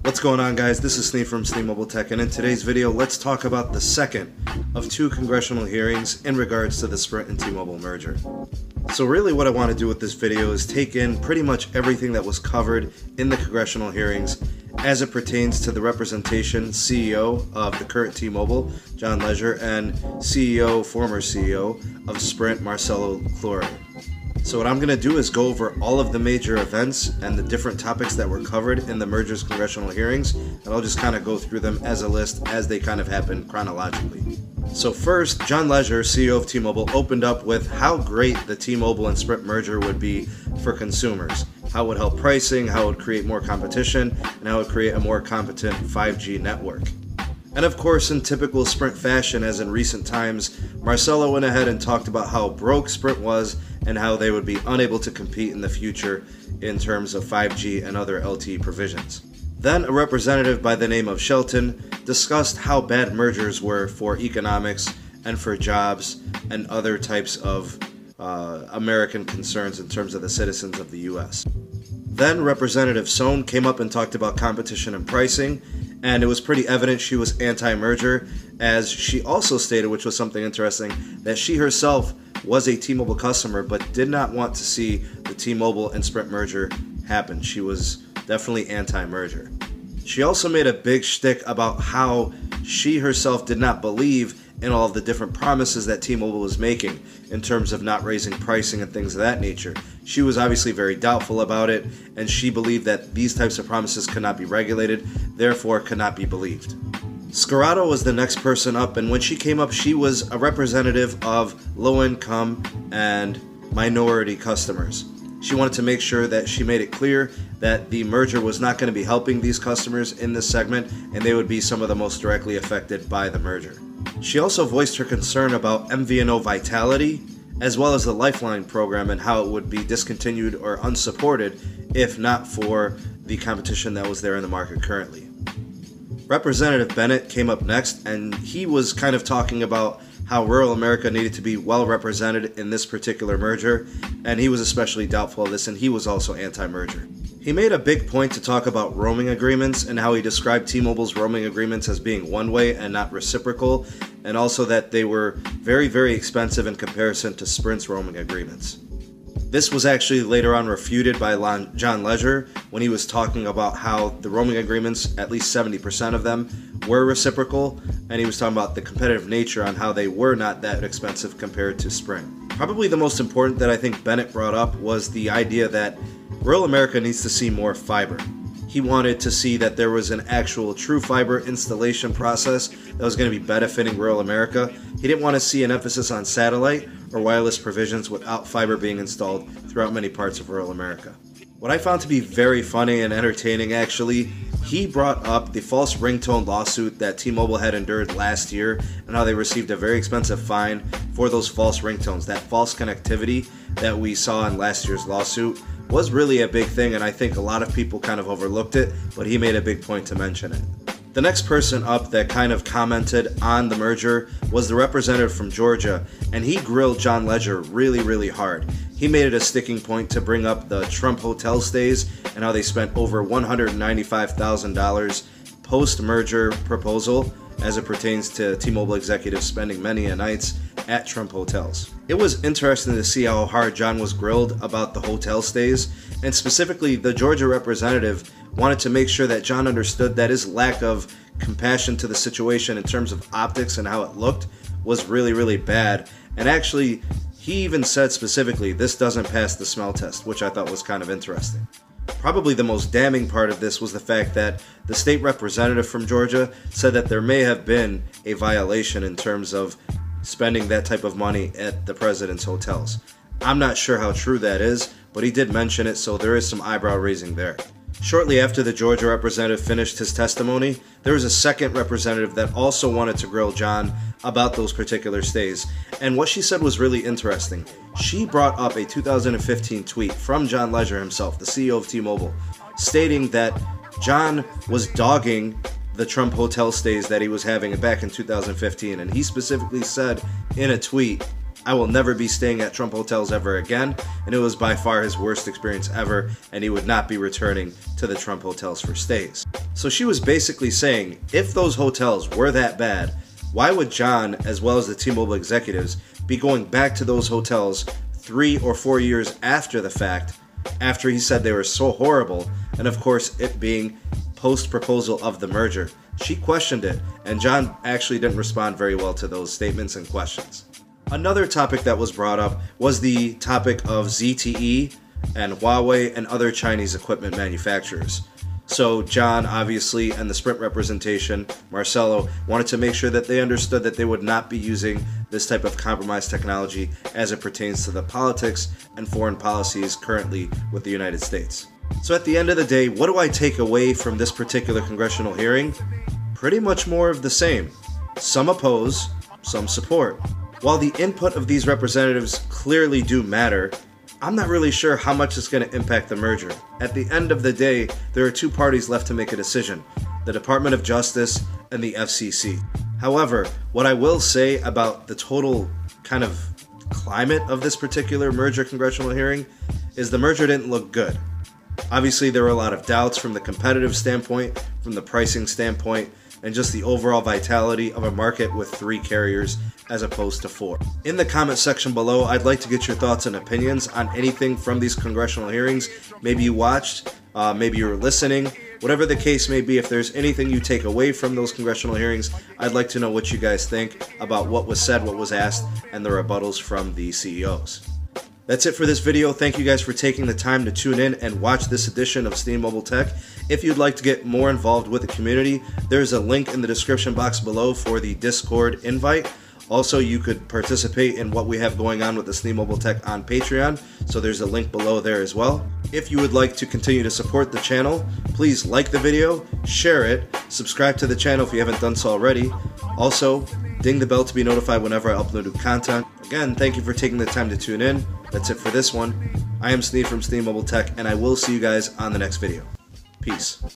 What's going on, guys? This is Sneed from Sneed Mobile Tech, and in today's video let's talk about the second of two congressional hearings in regards to the Sprint and T-Mobile merger. So really what I want to do with this video is take in pretty much everything that was covered in the congressional hearings as it pertains to the representation CEO of the current T-Mobile, John Legere, and former CEO of Sprint, Marcelo Claure. So what I'm going to do is go over all of the major events and the different topics that were covered in the merger's congressional hearings, and I'll just kind of go through them as a list as they kind of happened chronologically. So first, John Legere, CEO of T-Mobile, opened up with how great the T-Mobile and Sprint merger would be for consumers, how it would help pricing, how it would create more competition, and how it would create a more competent 5G network. And of course, in typical Sprint fashion, as in recent times, Marcelo went ahead and talked about how broke Sprint was and how they would be unable to compete in the future in terms of 5G and other LTE provisions. Then a representative by the name of Shelton discussed how bad mergers were for economics and for jobs and other types of American concerns in terms of the citizens of the US. Then Representative Sohn came up and talked about competition and pricing, and it was pretty evident she was anti-merger, as she also stated, which was something interesting, that she herself was a T-Mobile customer but did not want to see the T-Mobile and Sprint merger happen. She was definitely anti-merger. She also made a big shtick about how she herself did not believe in all of the different promises that T-Mobile was making in terms of not raising pricing and things of that nature. She was obviously very doubtful about it, and she believed that these types of promises could not be regulated, therefore could not be believed. Scarrato was the next person up, and when she came up, she was a representative of low-income and minority customers. She wanted to make sure that she made it clear that the merger was not going to be helping these customers in this segment, and they would be some of the most directly affected by the merger. She also voiced her concern about MVNO vitality, as well as the Lifeline program and how it would be discontinued or unsupported if not for the competition that was there in the market currently. Representative Bennett came up next, and he was kind of talking about how rural America needed to be well represented in this particular merger, and he was especially doubtful of this, and he was also anti-merger. He made a big point to talk about roaming agreements and how he described T-Mobile's roaming agreements as being one-way and not reciprocal, and also that they were very, very expensive in comparison to Sprint's roaming agreements. This was actually later on refuted by John Legere when he was talking about how the roaming agreements, at least 70% of them, were reciprocal, and he was talking about the competitive nature on how they were not that expensive compared to Sprint. Probably the most important that I think Bennett brought up was the idea that rural America needs to see more fiber. He wanted to see that there was an actual true fiber installation process that was going to be benefiting rural America. He didn't want to see an emphasis on satellite or wireless provisions without fiber being installed throughout many parts of rural America. What I found to be very funny and entertaining, actually, he brought up the false ringtone lawsuit that T-Mobile had endured last year and how they received a very expensive fine for those false ringtones. That false connectivity that we saw in last year's lawsuit was really a big thing, and I think a lot of people kind of overlooked it, but he made a big point to mention it. The next person up that kind of commented on the merger was the representative from Georgia, and he grilled John Legere really, really hard. He made it a sticking point to bring up the Trump hotel stays and how they spent over $195,000 post-merger proposal as it pertains to T-Mobile executives spending many a nights at Trump hotels. It was interesting to see how hard John was grilled about the hotel stays, and specifically the Georgia representative wanted to make sure that John understood that his lack of compassion to the situation in terms of optics and how it looked was really, really bad. And actually, he even said specifically, this doesn't pass the smell test, which I thought was kind of interesting. Probably the most damning part of this was the fact that the state representative from Georgia said that there may have been a violation in terms of spending that type of money at the president's hotels. I'm not sure how true that is, but he did mention it, so there is some eyebrow raising there. Shortly after the Georgia representative finished his testimony, there was a second representative that also wanted to grill John about those particular stays, and what she said was really interesting. She brought up a 2015 tweet from John Legere himself, the CEO of T-Mobile, stating that John was dogging the Trump hotel stays that he was having back in 2015, and he specifically said in a tweet, I will never be staying at Trump hotels ever again, and it was by far his worst experience ever, and he would not be returning to the Trump hotels for stays. So she was basically saying, if those hotels were that bad, why would John, as well as the T-Mobile executives, be going back to those hotels 3 or 4 years after the fact, after he said they were so horrible, and of course it being post-proposal of the merger? She questioned it, and John actually didn't respond very well to those statements and questions. Another topic that was brought up was the topic of ZTE and Huawei and other Chinese equipment manufacturers. So John, obviously, and the Sprint representation, Marcelo, wanted to make sure that they understood that they would not be using this type of compromised technology as it pertains to the politics and foreign policies currently with the United States. So at the end of the day, what do I take away from this particular congressional hearing? Pretty much more of the same. Some oppose, some support. While the input of these representatives clearly do matter, I'm not really sure how much it's going to impact the merger. At the end of the day, there are two parties left to make a decision: the Department of Justice and the FCC. However, what I will say about the total kind of climate of this particular merger congressional hearing is the merger didn't look good. Obviously, there were a lot of doubts from the competitive standpoint, from the pricing standpoint, and just the overall vitality of a market with 3 carriers as opposed to 4. In the comment section below, I'd like to get your thoughts and opinions on anything from these congressional hearings. Maybe you watched, maybe you were listening, whatever the case may be. If there's anything you take away from those congressional hearings, I'd like to know what you guys think about what was said, what was asked, and the rebuttals from the CEOs. That's it for this video. Thank you guys for taking the time to tune in and watch this edition of Sneed Mobile Tech. If you'd like to get more involved with the community, there's a link in the description box below for the Discord invite. Also, you could participate in what we have going on with the Sneed Mobile Tech on Patreon, so there's a link below there as well. If you would like to continue to support the channel, please like the video, share it, subscribe to the channel if you haven't done so already. Also, ding the bell to be notified whenever I upload new content. Again, thank you for taking the time to tune in. That's it for this one. I am Sneed from Sneed Mobile Tech, and I will see you guys on the next video. Peace.